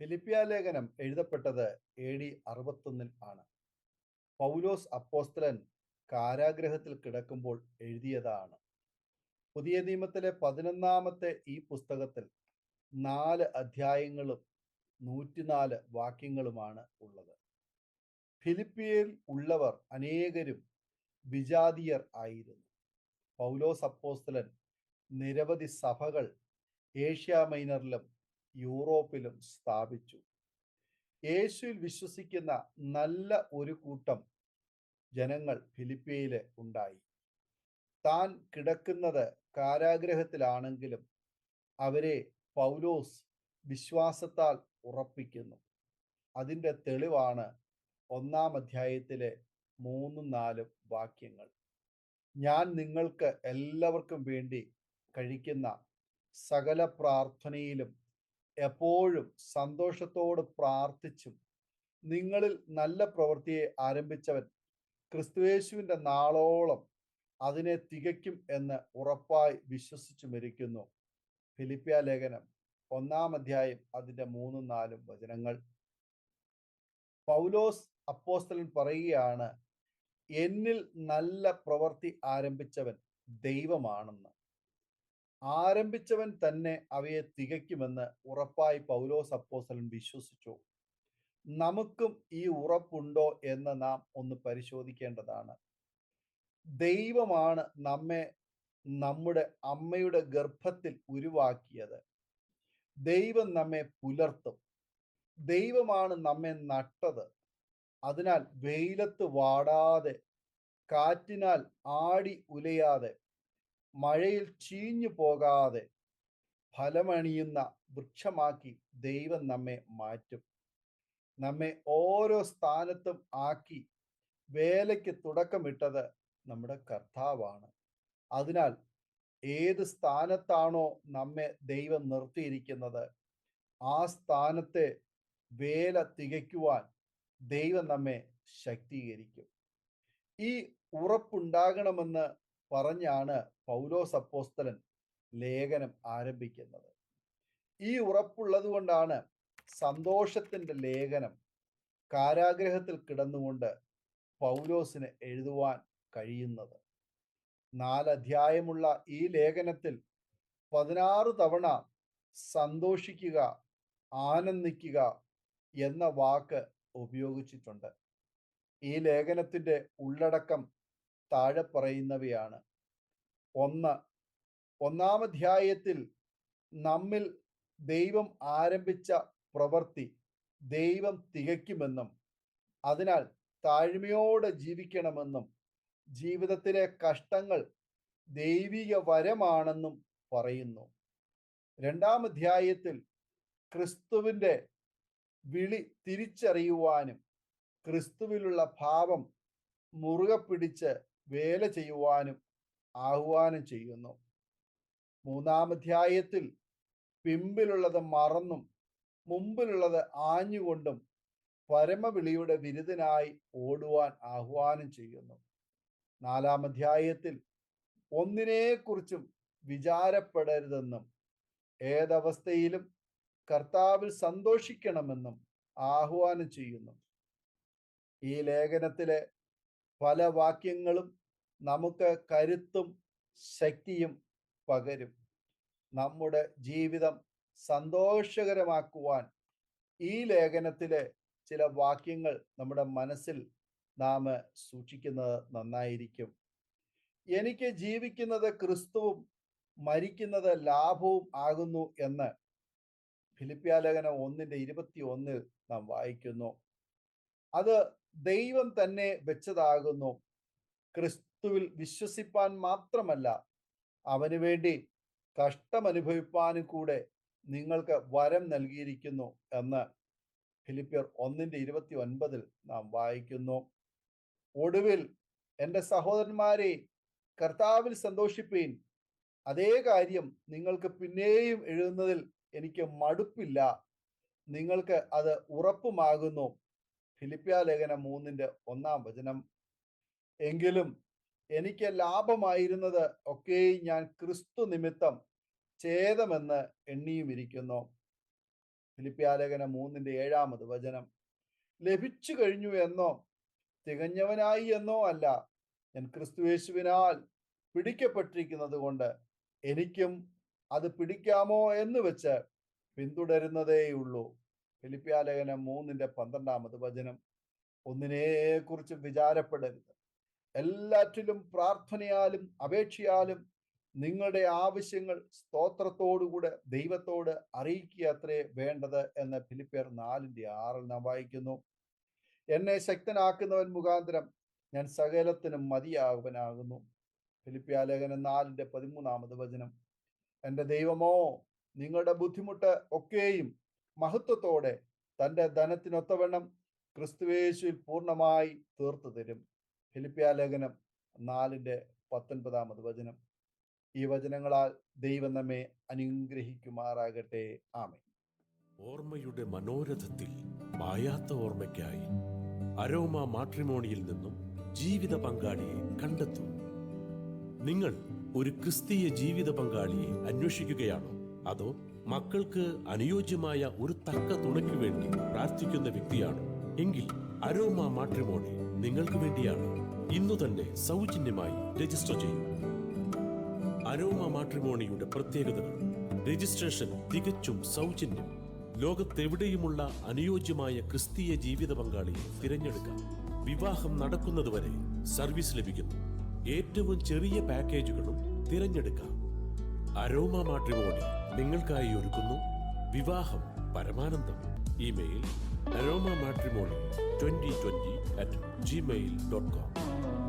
ഫിലിപ്പിയ ലേഖനം എഴുതപ്പെട്ടത് AD 61 ആണ്. പൗലോസ് അപ്പോസ്തലൻ കാരാഗ്രഹത്തിൽ കിടക്കുമ്പോൾ എഴുതിയതാണ്. പുതിയ നിയമത്തിലെ 11ാമത്തെ ഈ പുസ്തകത്തിൽ 4 അധ്യായങ്ങളും 104 വാക്യങ്ങളുമാണ് ഉള്ളത്. ഫിലിപ്പിയയിൽ ഉള്ളവർ അനേകരും വിജാതീയർ ആയിരുന്നു. പൗലോസ് അപ്പോസ്തലൻ നിരവധി സഭകൾ ഏഷ്യ മൈനറിലും യൂറോപ്പിലും സ്ഥാപിച്ചു. യേശുവിൽ വിശ്വസിക്കുന്ന നല്ല ഒരു കൂട്ടം ജനങ്ങൾ ഫിലിപ്പിയയിൽ ഉണ്ടായി. താൻ കിടക്കുന്നത് കാരാഗ്രഹത്തിലാണെങ്കിലും അവരെ പൗലോസ് വിശ്വാസത്താൽ ഉറപ്പിക്കുന്നു. അതിൻ്റെ തെളിവാണ് 1-ാം അധ്യായത്തിലെ 3-4 വാക്യങ്ങൾ. ഞാൻ നിങ്ങൾക്ക് എല്ലാവർക്കും വേണ്ടി കഴിക്കുന്ന സകല പ്രാർത്ഥനയിലും എപ്പോഴും സന്തോഷത്തോട് പ്രാർത്ഥിച്ചും നിങ്ങളിൽ നല്ല പ്രവൃത്തിയെ ആരംഭിച്ചവൻ ക്രിസ്തുയേശുവിൻ്റെ നാളോളം അതിനെ തികയ്ക്കും എന്ന് ഉറപ്പായി വിശ്വസിച്ചു മരിക്കുന്നു. ഫിലിപ്പിയ ലേഖനം 1-ാം അധ്യായം അതിൻ്റെ 3-4 വചനങ്ങൾ. പൗലോസ് അപ്പോസ്തലൻ പറയുകയാണ്, എന്നിൽ നല്ല പ്രവൃത്തി ആരംഭിച്ചവൻ ദൈവമാണെന്ന്. ആരംഭിച്ചവൻ തന്നെ അവയെ തികയ്ക്കുമെന്ന് ഉറപ്പായി പൗലോസ് അപ്പോസ്തലൻ വിശ്വസിച്ചു. നമുക്കും ഈ ഉറപ്പുണ്ടോ എന്ന് നാം ഒന്ന് പരിശോധിക്കേണ്ടതാണ്. ദൈവമാണ് നമ്മെ നമ്മുടെ അമ്മയുടെ ഗർഭത്തിൽ ഉരുവാക്കിയത്. ദൈവം നമ്മെ പുലർത്തും. ദൈവമാണ് നമ്മെ നട്ടത്. അതിനാൽ വെയിലത്ത് വാടാതെ, കാറ്റിനാൽ ആടി ഉലയാതെ, മഴയിൽ ചീഞ്ഞു പോകാതെ ഫലമണിയുന്ന വൃക്ഷമാക്കി ദൈവം നമ്മെ മാറ്റും. നമ്മെ ഓരോ സ്ഥാനത്തും ആക്കി വേലയ്ക്ക് തുടക്കമിട്ടത് നമ്മുടെ കർത്താവാണ്. അതിനാൽ ഏത് സ്ഥാനത്താണോ നമ്മെ ദൈവം നിർത്തിയിരിക്കുന്നത്, ആ സ്ഥാനത്തെ വേല തികയ്ക്കുവാൻ ദൈവം നമ്മെ ശക്തീകരിക്കും. ഈ ഉറപ്പുണ്ടാകണമെന്ന് പറഞ്ഞാണ് പൗലോസ് അപ്പോസ്തലൻ ലേഖനം ആരംഭിക്കുന്നത്. ഈ ഉറപ്പുള്ളത് കൊണ്ടാണ് സന്തോഷത്തിൻ്റെ ലേഖനം കാരാഗ്രഹത്തിൽ കിടന്നുകൊണ്ട് പൗലോസിന് എഴുതുവാൻ കഴിയുന്നത്. 4 അധ്യായമുള്ള ഈ ലേഖനത്തിൽ 16 തവണ സന്തോഷിക്കുക, ആനന്ദിക്കുക എന്ന വാക്ക് ഉപയോഗിച്ചിട്ടുണ്ട്. ഈ ലേഖനത്തിൻ്റെ ഉള്ളടക്കം താഴെ പറയുന്നവയാണ്. 1. 1-ാം അധ്യായത്തിൽ നമ്മിൽ ദൈവം ആരംഭിച്ച പ്രവൃത്തി ദൈവം തികയ്ക്കുമെന്നും അതിനാൽ താഴ്മയോടെ ജീവിക്കണമെന്നും ജീവിതത്തിലെ കഷ്ടങ്ങൾ ദൈവിക വരമാണെന്നും പറയുന്നു. 2-ാം അധ്യായത്തിൽ ക്രിസ്തുവിൻ്റെ വിളി തിരിച്ചറിയുവാനും ക്രിസ്തുവിലുള്ള ഭാവം മുറുകെ പിടിച്ച് വേല ചെയ്യുവാനും ആഹ്വാനം ചെയ്യുന്നു. 3-ാം അധ്യായത്തിൽ പിമ്പിലുള്ളത് മറന്നും മുമ്പിലുള്ളത് ആഞ്ഞുകൊണ്ടും പരമവിളിയുടെ വിരുദ്ധനായി ഓടുവാൻ ആഹ്വാനം ചെയ്യുന്നു. 4-ാം അധ്യായത്തിൽ ഒന്നിനെക്കുറിച്ചും വിചാരപ്പെടരുതെന്നും ഏതവസ്ഥയിലും കർത്താവിൽ സന്തോഷിക്കണമെന്നും ആഹ്വാനം ചെയ്യുന്നു. ഈ ലേഖനത്തിലെ പല വാക്യങ്ങളും നമുക്ക് കരുത്തും ശക്തിയും പകരും. നമ്മുടെ ജീവിതം സന്തോഷകരമാക്കുവാൻ ഈ ലേഖനത്തിലെ ചില വാക്യങ്ങൾ നമ്മുടെ മനസ്സിൽ നാം സൂക്ഷിക്കുന്നത് നന്നായിരിക്കും. എനിക്ക് ജീവിക്കുന്നത് ക്രിസ്തുവും മരിക്കുന്നത് ലാഭവും ആകുന്നു എന്ന് ഫിലിപ്പിയ ലേഖനം 1:21 നാം വായിക്കുന്നു. അത് ദൈവം തന്നെ വെച്ചതാകുന്നു. ക്രിസ്തുവിൽ വിശ്വസിപ്പാൻ മാത്രമല്ല, അവന് വേണ്ടി കഷ്ടമനുഭവിപ്പാനും കൂടെ നിങ്ങൾക്ക് വരം നൽകിയിരിക്കുന്നു എന്ന് ഫിലിപ്പിയർ 1:29 നാം വായിക്കുന്നു. ഒടുവിൽ എൻ്റെ സഹോദരന്മാരെ, കർത്താവിൽ സന്തോഷിപ്പീൻ. അതേ കാര്യം നിങ്ങൾക്ക് പിന്നെയും എഴുതുന്നതിൽ എനിക്ക് മടുപ്പില്ല. നിങ്ങൾക്ക് അത് ഉറപ്പുമാകുന്നു. ഫിലിപ്പിയ ലേഖനം 3:1 വചനം. എങ്കിലും എനിക്ക് ലാഭമായിരുന്നത് ഒക്കെയും ഞാൻ ക്രിസ്തു നിമിത്തം ഛേദമെന്ന് എണ്ണിയുമിരിക്കുന്നു. ഫിലിപ്പിയാലേഖനം 3:7 ലഭിച്ചു കഴിഞ്ഞു എന്നോ തികഞ്ഞവനായി എന്നോ അല്ല, ഞാൻ ക്രിസ്തുയേശുവിനാൽ പിടിക്കപ്പെട്ടിരിക്കുന്നത് കൊണ്ട് എനിക്കും അത് പിടിക്കാമോ എന്ന് വെച്ച് പിന്തുടരുന്നതേയുള്ളൂ. ഫിലിപ്പിയാലേഖനം 3:12 ഒന്നിനെക്കുറിച്ചും വിചാരപ്പെടരുത്, എല്ലാറ്റിലും പ്രാർത്ഥനയാലും അപേക്ഷയാലും നിങ്ങളുടെ ആവശ്യങ്ങൾ സ്തോത്രത്തോടുകൂടെ ദൈവത്തോട് അറിയിക്കുക അത്രേ വേണ്ടത് എന്ന് ഫിലിപ്പിയർ 4:6 നാം വായിക്കുന്നു. എന്നെ ശക്തനാക്കുന്നവൻ മുഖാന്തരം ഞാൻ സകലത്തിനും മതിയാകുവനാകുന്നു. ഫിലിപ്പിയാലേഖനം 4:13 എൻ്റെ ദൈവമോ നിങ്ങളുടെ ബുദ്ധിമുട്ട് ഒക്കെയും മഹത്വത്തോടെ തൻ്റെ ധനത്തിനൊത്തവണ്ണം ക്രിസ്തുയേശുവിൽ പൂർണ്ണമായി തീർത്തു തരും. ഫിലിപ്പിയാലേഖനം 4:19 ഈ വചനങ്ങളാൽ ദൈവം നമ്മെ അനുഗ്രഹിക്കുമാറാകട്ടെ. ആമേൻ. ഓർമ്മയുടെ മനോരഥത്തിൽ മായാത്ത ഓർമ്മയ്ക്കായി അരോമ മാട്രിമോണിയിൽ നിന്നും ജീവിത പങ്കാളിയെ കണ്ടെത്തൂ. നിങ്ങൾ ഒരു ക്രിസ്തീയ ജീവിത പങ്കാളിയെ അന്വേഷിക്കുകയാണോ? അതോ മക്കൾക്ക് അനുയോജ്യമായ ഒരു തക്ക തുണയ്ക്ക് വേണ്ടി പ്രാർത്ഥിക്കുന്ന വ്യക്തിയാണോ? എങ്കിൽ അരോമ മാട്രിമോണി നിങ്ങൾക്ക് വേണ്ടിയാണ്. ഇന്നു തന്നെ സൗജന്യമായി രജിസ്റ്റർ ചെയ്യൂ. അരോമ മാട്രിമോണിയുടെ പ്രത്യേകതകൾ: രജിസ്ട്രേഷൻ തികച്ചും സൗജന്യം. ലോകത്തെവിടെയുമുള്ള അനുയോജ്യമായ ക്രിസ്തീയ ജീവിത പങ്കാളിയെ തിരഞ്ഞെടുക്കാം. വിവാഹം നടക്കുന്നതുവരെ സർവീസ് ലഭിക്കുന്നു. ഏറ്റവും ചെറിയ പാക്കേജുകളും തിരഞ്ഞെടുക്കാം. അരോമ മാട്രിമോണി നിങ്ങൾക്കായി ഒരുക്കുന്നു വിവാഹം പരമാനന്ദം. Email aroma matrimony2020@gmail.com.